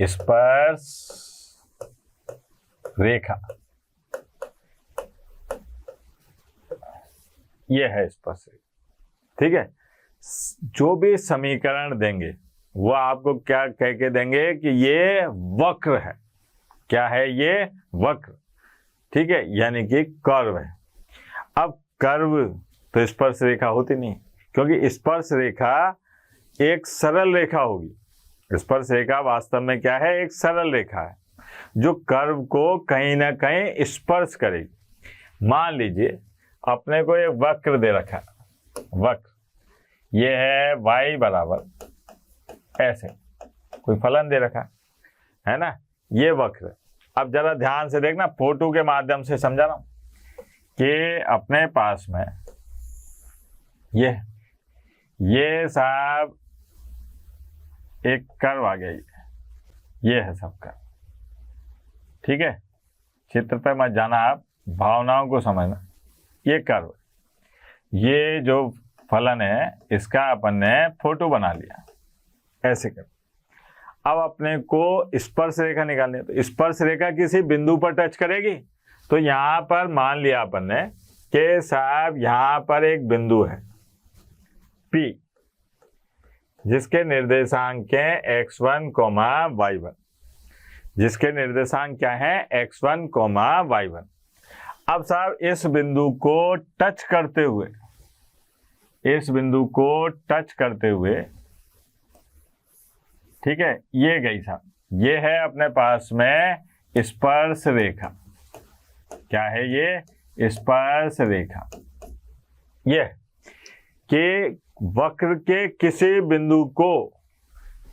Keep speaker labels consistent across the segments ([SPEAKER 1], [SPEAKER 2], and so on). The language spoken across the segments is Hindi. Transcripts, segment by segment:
[SPEAKER 1] स्पर्श रेखा, ये है स्पर्श रेखा। ठीक है, जो भी समीकरण देंगे वो आपको क्या कह के देंगे कि ये वक्र है। क्या है ये? वक्र। ठीक है, यानी कि कर्व है। अब कर्व तो स्पर्श रेखा होती नहीं, क्योंकि स्पर्श रेखा एक सरल रेखा होगी। स्पर्श रेखा वास्तव में क्या है? एक सरल रेखा है जो कर्व को कहीं ना कहीं स्पर्श करेगी। मान लीजिए अपने को एक वक्र दे रखा है, वक्र ये है y बराबर ऐसे कोई फलन दे रखा है ना, ये वक्र। अब जरा ध्यान से देखना, फोटो के माध्यम से समझा रहा हूं कि अपने पास में ये साहब एक कर्व आ गया, ये है सब कर्व। ठीक है, चित्र पे मत जाना, आप भावनाओं को समझना। ये कर्व, ये जो फलन है इसका अपन ने फोटो बना लिया ऐसे कर। अब अपने को स्पर्श रेखा निकालनी है, तो स्पर्श रेखा किसी बिंदु पर टच करेगी। तो यहां पर मान लिया अपन ने कि साहब यहां पर एक बिंदु है P, जिसके निर्देशांक है x1, y1, जिसके निर्देशांक क्या है? x1, y1। अब साहब इस बिंदु को टच करते हुए, इस बिंदु को टच करते हुए, ठीक है, ये गई साहब, ये है अपने पास में स्पर्श रेखा। क्या है ये? स्पर्श रेखा। ये कि वक्र के किसी बिंदु को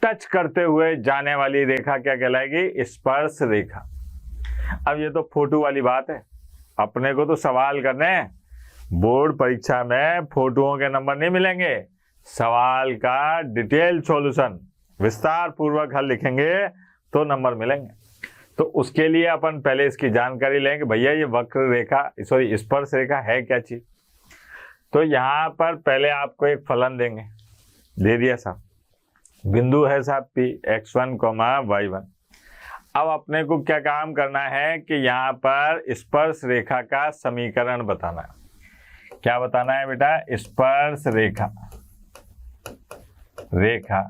[SPEAKER 1] टच करते हुए जाने वाली रेखा क्या कहलाएगी? स्पर्श रेखा। अब ये तो फोटो वाली बात है, अपने को तो सवाल करने हैं। बोर्ड परीक्षा में फोटोओं के नंबर नहीं मिलेंगे, सवाल का डिटेल सॉल्यूशन विस्तार पूर्वक हल लिखेंगे तो नंबर मिलेंगे। तो उसके लिए अपन पहले इसकी जानकारी लेंगे, भैया ये वक्र रेखा, सॉरी स्पर्श रेखा है क्या चीज। तो यहाँ पर पहले आपको एक फलन देंगे, दे दिया साहब, बिंदु है साहब P, x1, y1। अब अपने को क्या काम करना है कि यहाँ पर स्पर्श रेखा का समीकरण बताना है। क्या बताना है बेटा? स्पर्श रेखा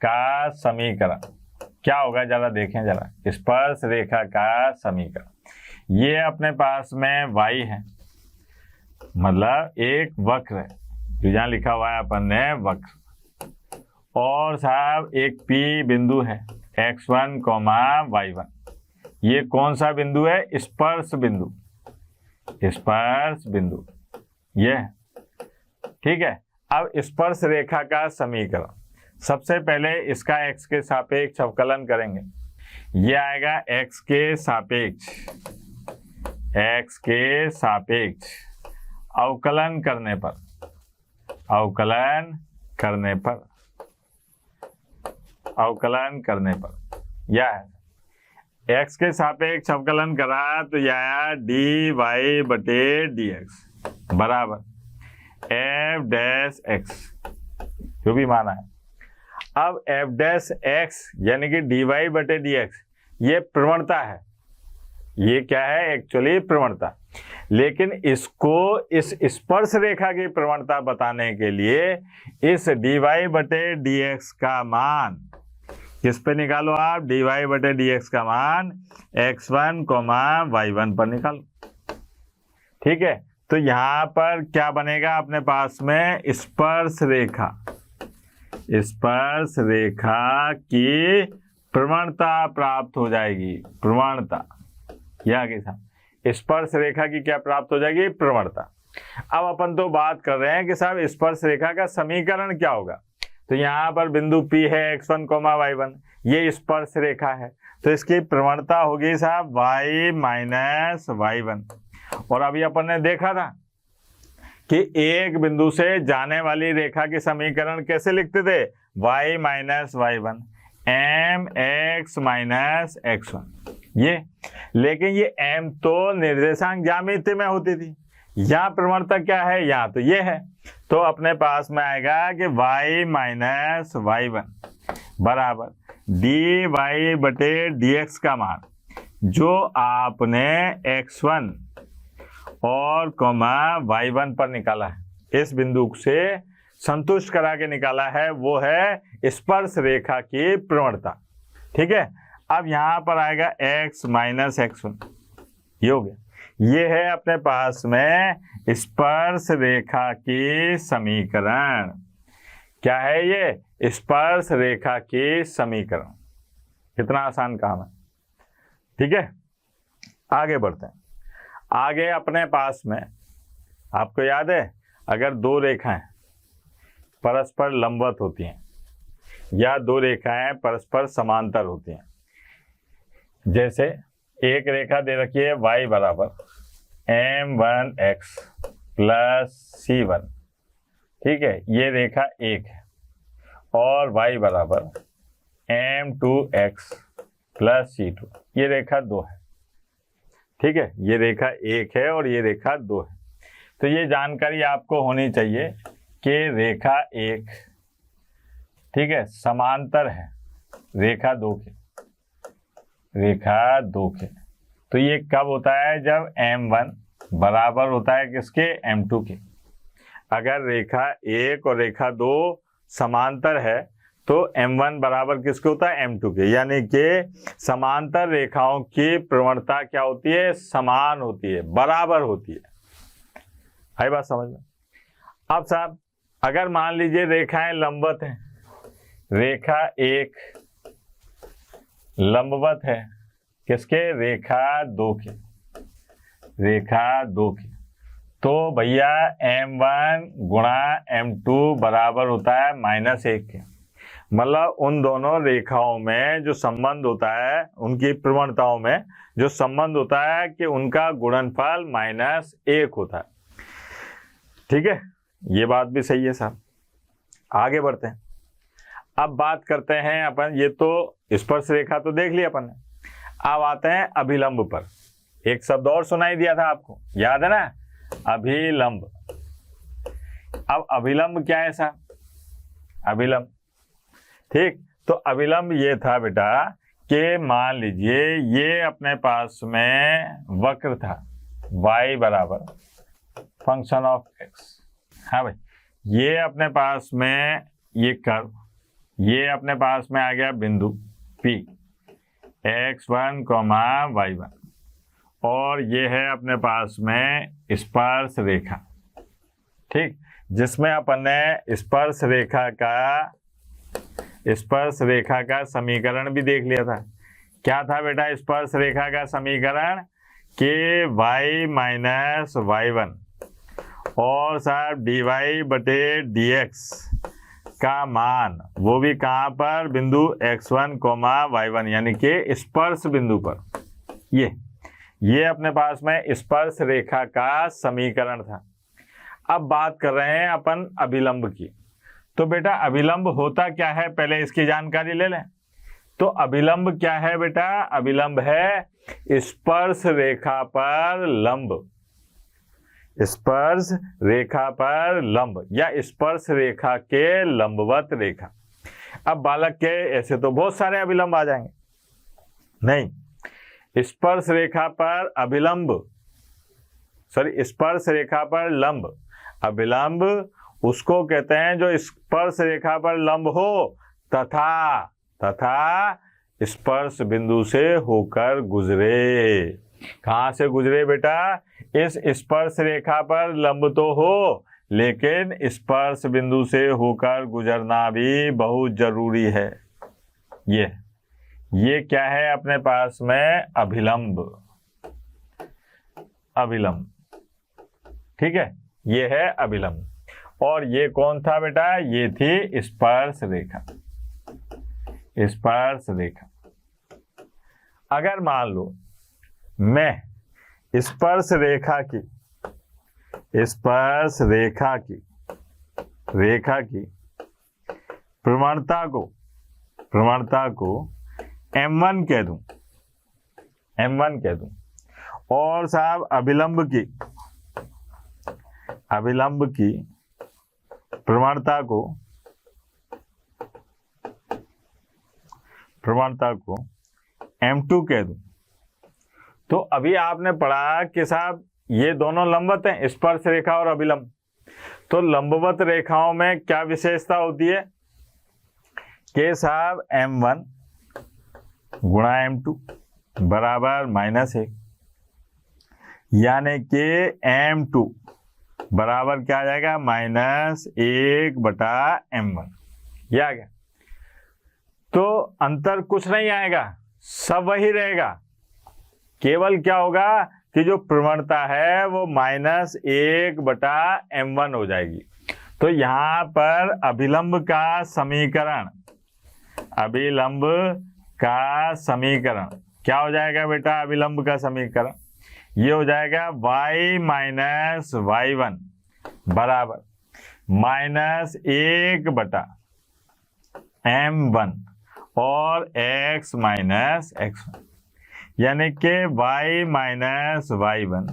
[SPEAKER 1] का समीकरण क्या होगा, जरा देखें जरा। स्पर्श रेखा का समीकरण, ये अपने पास में y है, मतलब एक वक्र है जो यहाँ लिखा हुआ है अपन ने वक्र, और साहब एक P बिंदु है x1, y1। ये कौन सा बिंदु है? स्पर्श बिंदु, स्पर्श बिंदु ये। ठीक है, अब स्पर्श रेखा का समीकरण, सबसे पहले इसका x के सापेक्ष अवकलन करेंगे। ये आएगा x के सापेक्ष, x के सापेक्ष अवकलन करने पर, अवकलन करने पर यह है x के सापेक्ष अवकलन करा तो यह आया dy/dx बराबर f' x, जो भी माना है। अब f' यानी कि dy/dx ये प्रवणता है, ये क्या है? एक्चुअली प्रवणता। लेकिन इसको इस स्पर्श रेखा की प्रवणता बताने के लिए इस dy/dx का मान किस पे निकालो आप? dy/dx का मान x1, y1 पर निकालो। ठीक है, तो यहां पर क्या बनेगा अपने पास में? स्पर्श रेखा की प्रवणता प्राप्त हो जाएगी। प्रवणता यह के साथ स्पर्श रेखा की क्या प्राप्त हो जाएगी? प्रवणता। अब अपन तो बात कर रहे हैं कि साहब स्पर्श रेखा का समीकरण क्या होगा। तो यहाँ पर बिंदु P है x1, y1, ये स्पर्श रेखा है, तो इसकी प्रवणता होगी साहब y-y1। और अभी अपन ने देखा था कि एक बिंदु से जाने वाली रेखा के समीकरण कैसे लिखते थे? y-y1 mx-x1 ये। लेकिन ये m तो निर्देशांक ज्यामिति में होती थी, यहाँ प्रवणता क्या है? यहाँ तो ये है। तो अपने पास में आएगा कि y-y1 बराबर डी वाई बटे डी एक्स का मान जो आपने x1 और y1 पर निकाला है, इस बिंदु से संतुष्ट करा के निकाला है, वो है स्पर्श रेखा की प्रवणता। ठीक है, अब यहां पर आएगा x माइनस x1, ये हो गया। ये है अपने पास में स्पर्श रेखा की समीकरण। क्या है ये? स्पर्श रेखा की समीकरण। कितना आसान काम है। ठीक है, आगे बढ़ते हैं। आगे अपने पास में आपको याद है, अगर दो रेखाएं परस्पर लंबवत होती हैं या दो रेखाएं परस्पर समांतर होती हैं, जैसे एक रेखा दे रखी है y बराबर m1x प्लस c1, ठीक है, ये रेखा एक है, और y बराबर m2x प्लस c2, ये रेखा दो है। ठीक है, ये रेखा एक है और ये रेखा दो है। तो ये जानकारी आपको होनी चाहिए कि रेखा एक, ठीक है, समांतर है रेखा दो के, रेखा दो के। तो ये कब होता है? जब m1 बराबर होता है किसके? m2 के। अगर रेखा एक और रेखा दो समांतर है तो m1 बराबर किसके होता है? m2 के। यानी कि समांतर रेखाओं की प्रवणता क्या होती है? समान होती है, बराबर होती है। आई बात समझ में? अब साहब अगर मान लीजिए रेखाएं लंबवत हैं, रेखा एक लंबवत है किसके? रेखा दो के, रेखा दो के। तो भैया m1 गुणा m2 बराबर होता है -1 के। मतलब उन दोनों रेखाओं में जो संबंध होता है, उनकी प्रवणताओं में जो संबंध होता है कि उनका गुणनफल -1 होता है। ठीक है, ये बात भी सही है साहब। आगे बढ़ते हैं। अब बात करते हैं अपन, ये तो स्पर्श रेखा तो देख लिया अपन ने, अब आते हैं अभिलंब पर। एक शब्द और सुनाई दिया था आपको, याद है ना? अभिलंब। अब अभिलंब क्या है साहब? अभिलंब, ठीक, तो अभिलंब ये था बेटा कि मान लीजिए ये अपने पास में वक्र था y बराबर फंक्शन ऑफ x। हाँ भाई, ये अपने पास में ये कर्व, ये अपने पास में आ गया बिंदु P x1, y1, और ये है अपने पास में स्पर्श रेखा। ठीक, जिसमें अपन ने स्पर्श रेखा का समीकरण भी देख लिया था। क्या था बेटा स्पर्श रेखा का समीकरण? कि y माइनस y1 और साहब dy बटे dx का मान, वो भी कहाँ पर? बिंदु x1, y1, यानी कि स्पर्श बिंदु पर। ये अपने पास में स्पर्श रेखा का समीकरण था। अब बात कर रहे हैं अपन अभिलंब की। तो बेटा अभिलंब होता क्या है, पहले इसकी जानकारी ले लें। तो अभिलंब क्या है बेटा? अभिलंब है स्पर्श रेखा पर लंब, स्पर्श रेखा पर लंब या स्पर्श रेखा के लंबवत रेखा। अब बालक के ऐसे तो बहुत सारे अभिलंब आ जाएंगे, नहीं, स्पर्श रेखा पर अभिलंब, सॉरी स्पर्श रेखा पर लंब। अभिलंब उसको कहते हैं जो स्पर्श रेखा पर लंब हो तथा स्पर्श बिंदु से होकर गुजरे। कहां से गुजरे बेटा? इस स्पर्श रेखा पर लंब तो हो, लेकिन स्पर्श बिंदु से होकर गुजरना भी बहुत जरूरी है। ये क्या है अपने पास में? अभिलंब, अभिलंब। ठीक है, ये है अभिलंब। और ये कौन था बेटा? ये थी स्पर्श रेखा, स्पर्श रेखा। अगर मान लो मैं स्पर्श रेखा की प्रवणता को m1 कह दूं, और साहब अभिलंब की प्रवणता को m2 कह दूं, तो अभी आपने पढ़ा कि साहब ये दोनों लंबवत हैं, स्पर्श रेखा और अभिलंब। तो लंबवत रेखाओं में क्या विशेषता होती है कि साहब m1 गुणा m2 बराबर -1, यानी कि m2 बराबर क्या आ जाएगा, -1/m1। ये आ गया। तो अंतर कुछ नहीं आएगा, सब वही रहेगा, केवल क्या होगा कि जो प्रवणता है वो -1/m1 हो जाएगी। तो यहां पर अभिलंब का समीकरण क्या हो जाएगा बेटा? अभिलंब का समीकरण ये हो जाएगा y - y1 बराबर -1/m1 और x - x1, यानी कि y - y1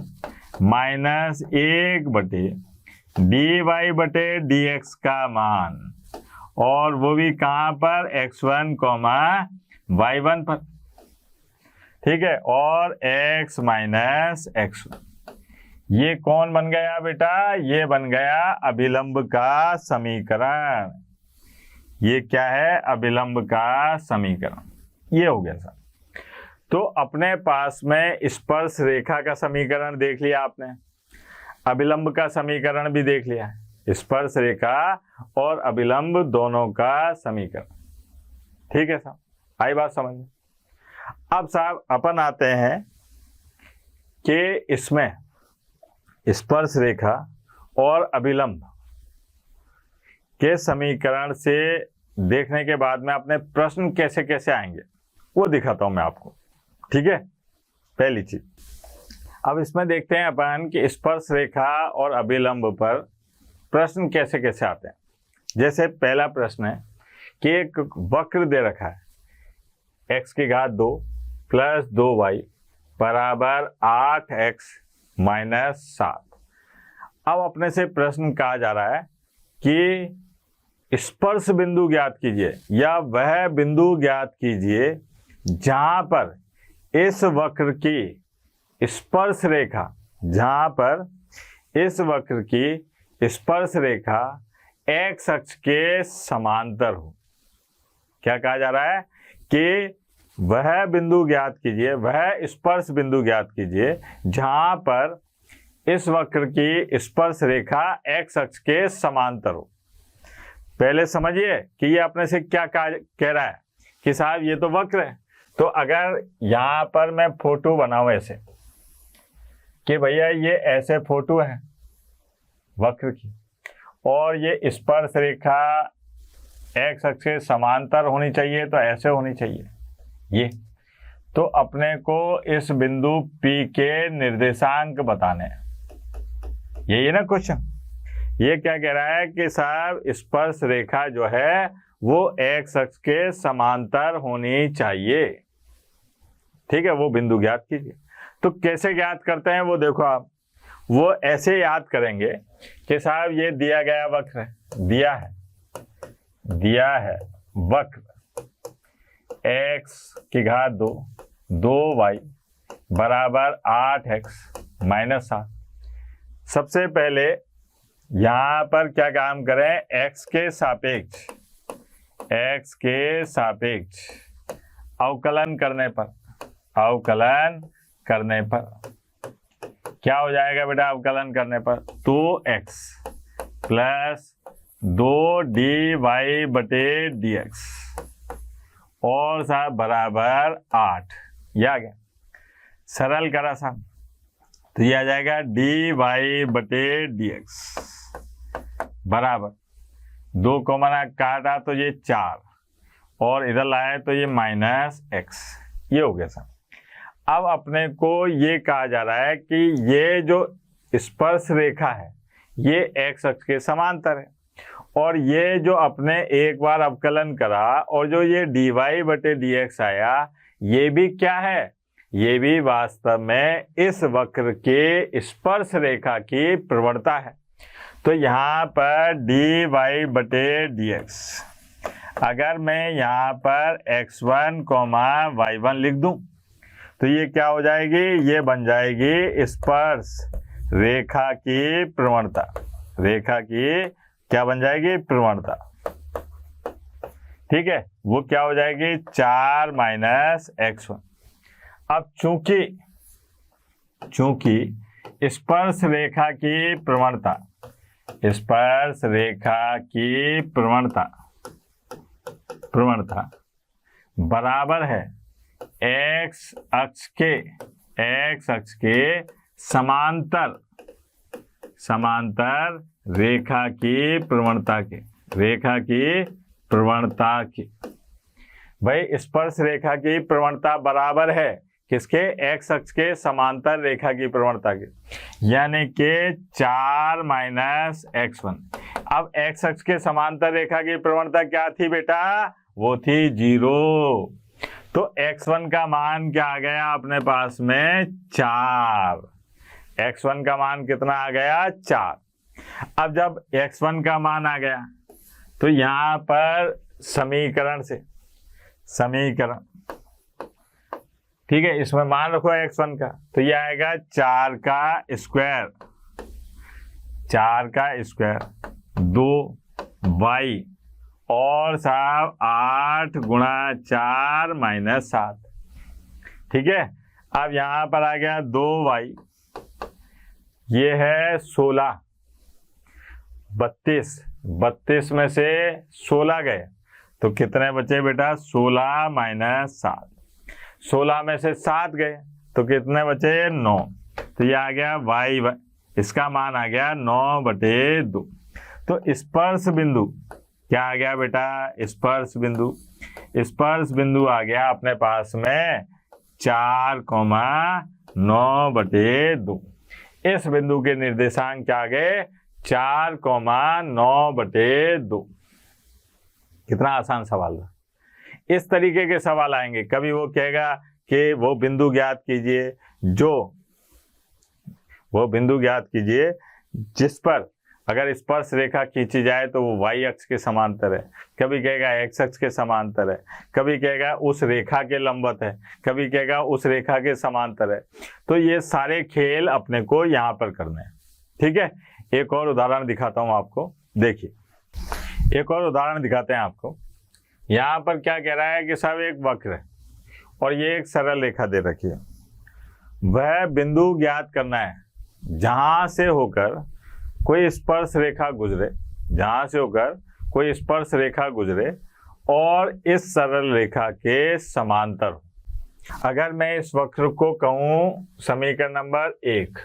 [SPEAKER 1] -1/dy/dx का मान, और वो भी कहाँ पर? x1, y1 पर, ठीक है, और x - x1। ये कौन बन गया बेटा? ये बन गया अभिलंब का समीकरण। ये क्या है? अभिलंब का समीकरण। ये हो गया सर। तो अपने पास में स्पर्श रेखा का समीकरण देख लिया आपने, अभिलंब का समीकरण भी देख लिया, स्पर्श रेखा और अभिलंब दोनों का समीकरण। ठीक है साहब, आई बात समझ में? अब साहब अपन आते हैं कि इसमें स्पर्श रेखा और अभिलंब के समीकरण से देखने के बाद में अपने प्रश्न कैसे कैसे आएंगे वो दिखाता हूं मैं आपको। ठीक है, पहली चीज। अब इसमें देखते हैं अपन कि स्पर्श रेखा और अभिलंब पर प्रश्न कैसे कैसे आते हैं। जैसे पहला प्रश्न है कि एक वक्र दे रखा है, x⁻2 + 2y बराबर 8x - 7। अब अपने से प्रश्न कहा जा रहा है कि स्पर्श बिंदु ज्ञात कीजिए, या वह बिंदु ज्ञात कीजिए जहां पर इस वक्र की स्पर्श रेखा, स्पर्श रेखा x अक्ष के समांतर हो। क्या कहा जा रहा है कि वह बिंदु ज्ञात कीजिए, वह स्पर्श बिंदु ज्ञात कीजिए जहां पर इस वक्र की स्पर्श रेखा x अक्ष के समांतर हो। पहले समझिए कि ये अपने से क्या कह रहा है कि साहब ये तो वक्र है। तो अगर यहां पर मैं फोटो बनाऊं ऐसे कि भैया ये ऐसे फोटो है वक्र की, और ये स्पर्श रेखा x अक्ष के समांतर होनी चाहिए, तो ऐसे होनी चाहिए ये। तो अपने को इस बिंदु P के निर्देशांक बताने हैं। यही है ना क्वेश्चन। ये क्या कह रहा है कि साहब स्पर्श रेखा जो है वो x अक्ष के समांतर होनी चाहिए। ठीक है, वो बिंदु ज्ञात कीजिए। तो कैसे ज्ञात करते हैं वो देखो आप, वो ऐसे याद करेंगे कि साहब ये दिया गया वक्र है, दिया है वक्र x⁻2 2y बराबर 8x - 7। सबसे पहले यहां पर क्या काम करें? x के सापेक्ष अवकलन करने पर क्या हो जाएगा बेटा? अवकलन करने पर 2x + 2dy/dx और साहब बराबर 8। ये आ गया, सरल करा साहब, तो ये आ जाएगा dy/dx बराबर 2 को मना काटा तो ये 4, और इधर लाए तो ये -x। ये हो गया साहब। अब अपने को ये कहा जा रहा है कि ये जो स्पर्श रेखा है ये x अक्ष के समांतर है, और ये जो अपने एक बार अवकलन करा और जो ये dy/dx आया, ये भी क्या है? ये भी वास्तव में इस वक्र के स्पर्श रेखा की प्रवणता है। तो यहाँ पर dy/dx अगर मैं यहाँ पर x1 कॉमा y1 लिख दूं तो ये क्या हो जाएगी, ये बन जाएगी स्पर्श रेखा की प्रवणता। रेखा की क्या बन जाएगी, प्रवणता। ठीक है, वो क्या हो जाएगी 4 माइनस x1। अब चूंकि स्पर्श रेखा की प्रवणता, स्पर्श रेखा की प्रवणता बराबर है x अक्ष के समांतर रेखा की प्रवणता के। भाई स्पर्श रेखा की प्रवणता बराबर है किसके, x अक्ष के समांतर रेखा की प्रवणता के, यानी कि 4 माइनस x1। अब x अक्ष के समांतर रेखा की प्रवणता क्या थी बेटा, वो थी 0। तो x1 का मान क्या आ गया अपने पास में 4। x1 का मान कितना आ गया 4। अब जब x1 का मान आ गया तो यहां पर समीकरण, ठीक है, इसमें मान रखो x1 का, तो ये आएगा 4 का स्क्वायर 2y और साहब 8 गुणा 4 माइनस 7। ठीक है, अब यहां पर आ गया 2y, ये है 16, 32 में से 16 गए तो कितने बचे बेटा, 16 माइनस 7। 16 में से 7 गए तो कितने बचे, 9। तो ये आ गया y, इसका मान आ गया 9/2। तो स्पर्श बिंदु क्या आ गया बेटा, स्पर्श बिंदु आ गया अपने पास में 4,9/2। इस बिंदु के निर्देशांक क्या आ गए, 4,9/2। कितना आसान सवाल था। इस तरीके के सवाल आएंगे, कभी वो कहेगा कि वो बिंदु ज्ञात कीजिए जिस पर अगर स्पर्श रेखा खींची जाए तो वो y अक्ष के समांतर है, कभी कहेगा x अक्ष के समांतर है, कभी कहेगा उस रेखा के लंबवत है, कभी कहेगा उस रेखा के समांतर है। तो ये सारे खेल अपने को यहाँ पर करने हैं। ठीक है, एक और उदाहरण दिखाता हूँ आपको। देखिए, एक और उदाहरण दिखाते हैं आपको। यहाँ पर क्या कह रहा है कि साहब एक वक्र है और ये एक सरल रेखा दे रखी है, वह बिंदु ज्ञात करना है जहां से होकर कोई स्पर्श रेखा गुजरे और इस सरल रेखा के समांतर हो। अगर मैं इस वक्र को कहूं समीकरण नंबर 1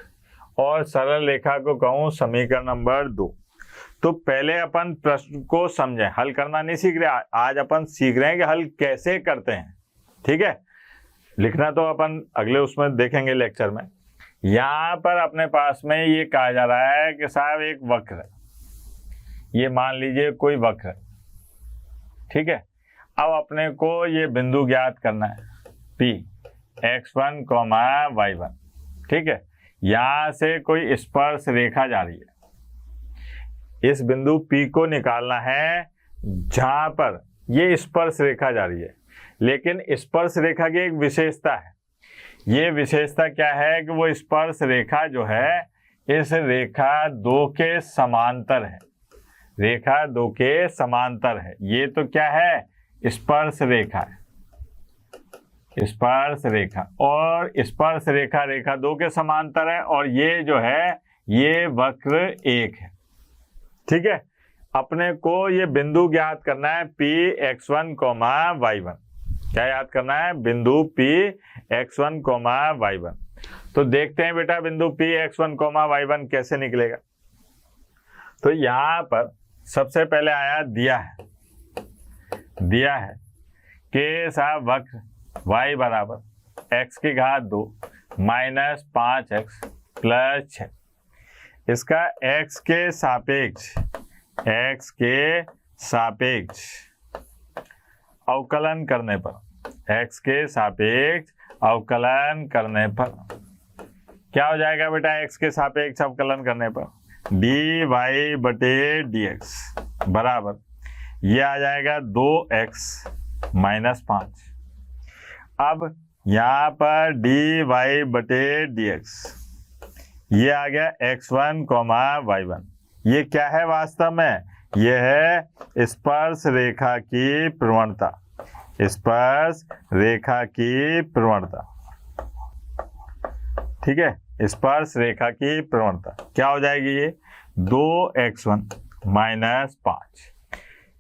[SPEAKER 1] और सरल रेखा को कहूं समीकरण नंबर 2, तो पहले अपन प्रश्न को समझें, हल करना नहीं सीख रहे, आज अपन सीख रहे हैं कि हल कैसे करते हैं। ठीक है, लिखना तो अपन अगले उसमें देखेंगे लेक्चर में। यहाँ पर अपने पास में ये कहा जा रहा है कि साहब एक वक्र है, ये मान लीजिए कोई वक्र है। ठीक है, अब अपने को ये बिंदु ज्ञात करना है P x1, y1। ठीक है, यहाँ से कोई स्पर्श रेखा जा रही है, इस बिंदु P को निकालना है जहां पर ये स्पर्श रेखा जा रही है। लेकिन स्पर्श रेखा की एक विशेषता है, ये विशेषता क्या है कि वो स्पर्श रेखा जो है इस रेखा 2 के समांतर है, रेखा 2 के समांतर है। ये तो क्या है, स्पर्श रेखा है, स्पर्श रेखा, और स्पर्श रेखा रेखा 2 के समांतर है, और ये जो है ये वक्र 1 है। ठीक है, अपने को ये बिंदु ज्ञात करना है P x1, y1। क्या याद करना है, बिंदु P x1, y1। तो देखते हैं बेटा बिंदु P x1, y1 कैसे निकलेगा। तो यहाँ पर सबसे पहले आया दिया है कि साहब वक्र y बराबर x⁻2 माइनस 5x प्लस 6, इसका x के सापेक्ष अवकलन करने पर, x के सापेक्ष अवकलन करने पर क्या हो जाएगा बेटा, x के सापेक्ष अवकलन करने पर dy/dx बराबर ये आ जाएगा 2x माइनस 5। अब यहाँ पर dy/dx, ये आ गया x1, y1। ये क्या है वास्तव में? ये है स्पर्श रेखा की प्रवणता, स्पर्श रेखा की प्रवणता। ठीक है, स्पर्श रेखा की प्रवणता क्या हो जाएगी? ये 2x1 माइनस 5।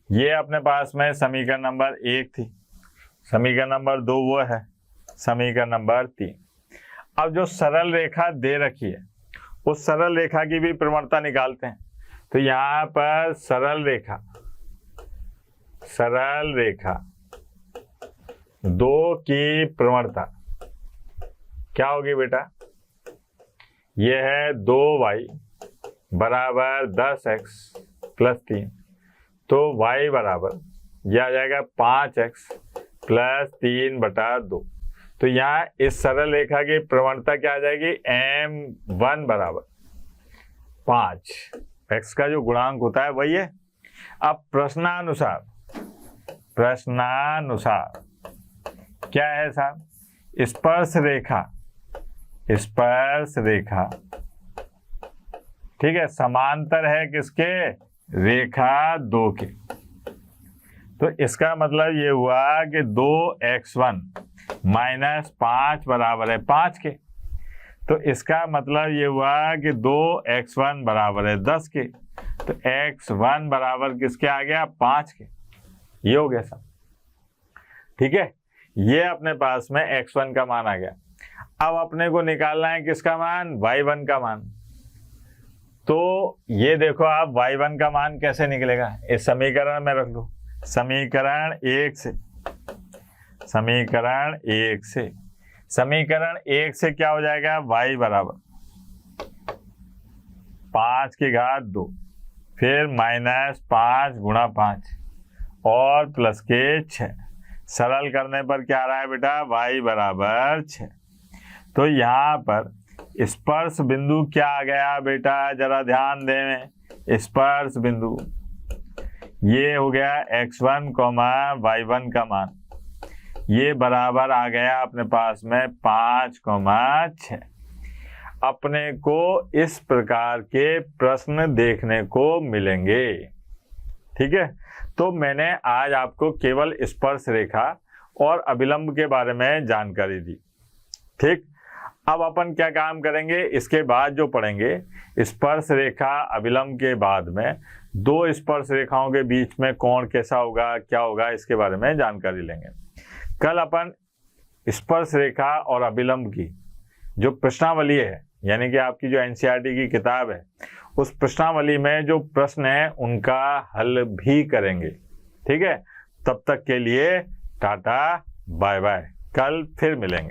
[SPEAKER 1] ये अपने पास में समीकरण नंबर 1 थी। समीकरण नंबर 2 वो है, समीकरण नंबर 3। अब जो सरल रेखा दे रखी है उस सरल रेखा की भी प्रवणता निकालते हैं। तो यहाँ पर सरल रेखा 2 की प्रवणता क्या होगी बेटा? ये है 2y बराबर 10x प्लस 3। तो y बराबर यह आ जाएगा 5x प्लस 3/2। तो यहाँ इस सरल रेखा की प्रवणता क्या आ जाएगी? m1 बराबर 5। x का जो गुणांक होता है वही है। अब प्रश्नानुसार क्या है साहब? स्पर्श रेखा ठीक है, समांतर है किसके? रेखा 2 के। तो इसका मतलब ये हुआ कि 2x1 माइनस 5 बराबर है 5 के। तो इसका मतलब ये हुआ कि 2x1 बराबर है 10 के। तो x1 बराबर किसके आ गया? 5 के। ये हो गया सब। ठीक है, ये अपने पास में x1 का मान आ गया। अब अपने को निकालना है किसका मान? y1 का मान। तो ये देखो आप, y1 का मान कैसे निकलेगा? इस समीकरण में रख दो, समीकरण 1 से क्या हो जाएगा? y बराबर 5 की घात 2, फिर माइनस 5 गुणा 5 और प्लस के 6। सरल करने पर क्या आ रहा है बेटा? y बराबर 6। तो यहाँ पर स्पर्श बिंदु क्या आ गया बेटा? जरा ध्यान दें, स्पर्श बिंदु ये हो गया x1, y1 का मान। ये बराबर आ गया अपने पास में 5, 6। अपने को इस प्रकार के प्रश्न देखने को मिलेंगे। ठीक है, तो मैंने आज आपको केवल स्पर्श रेखा और अभिलंब के बारे में जानकारी दी। ठीक, अब अपन क्या काम करेंगे? इसके बाद जो पढ़ेंगे स्पर्श रेखा अभिलंब के बाद में 2 स्पर्श रेखाओं के बीच में कोण कैसा होगा, क्या होगा, इसके बारे में जानकारी लेंगे। कल अपन स्पर्श रेखा और अभिलंब की जो प्रश्नावली है, यानी कि आपकी जो एनसीईआरटी की किताब है, उस प्रश्नावली में जो प्रश्न है उनका हल भी करेंगे। ठीक है, तब तक के लिए टाटा बाय बाय, कल फिर मिलेंगे।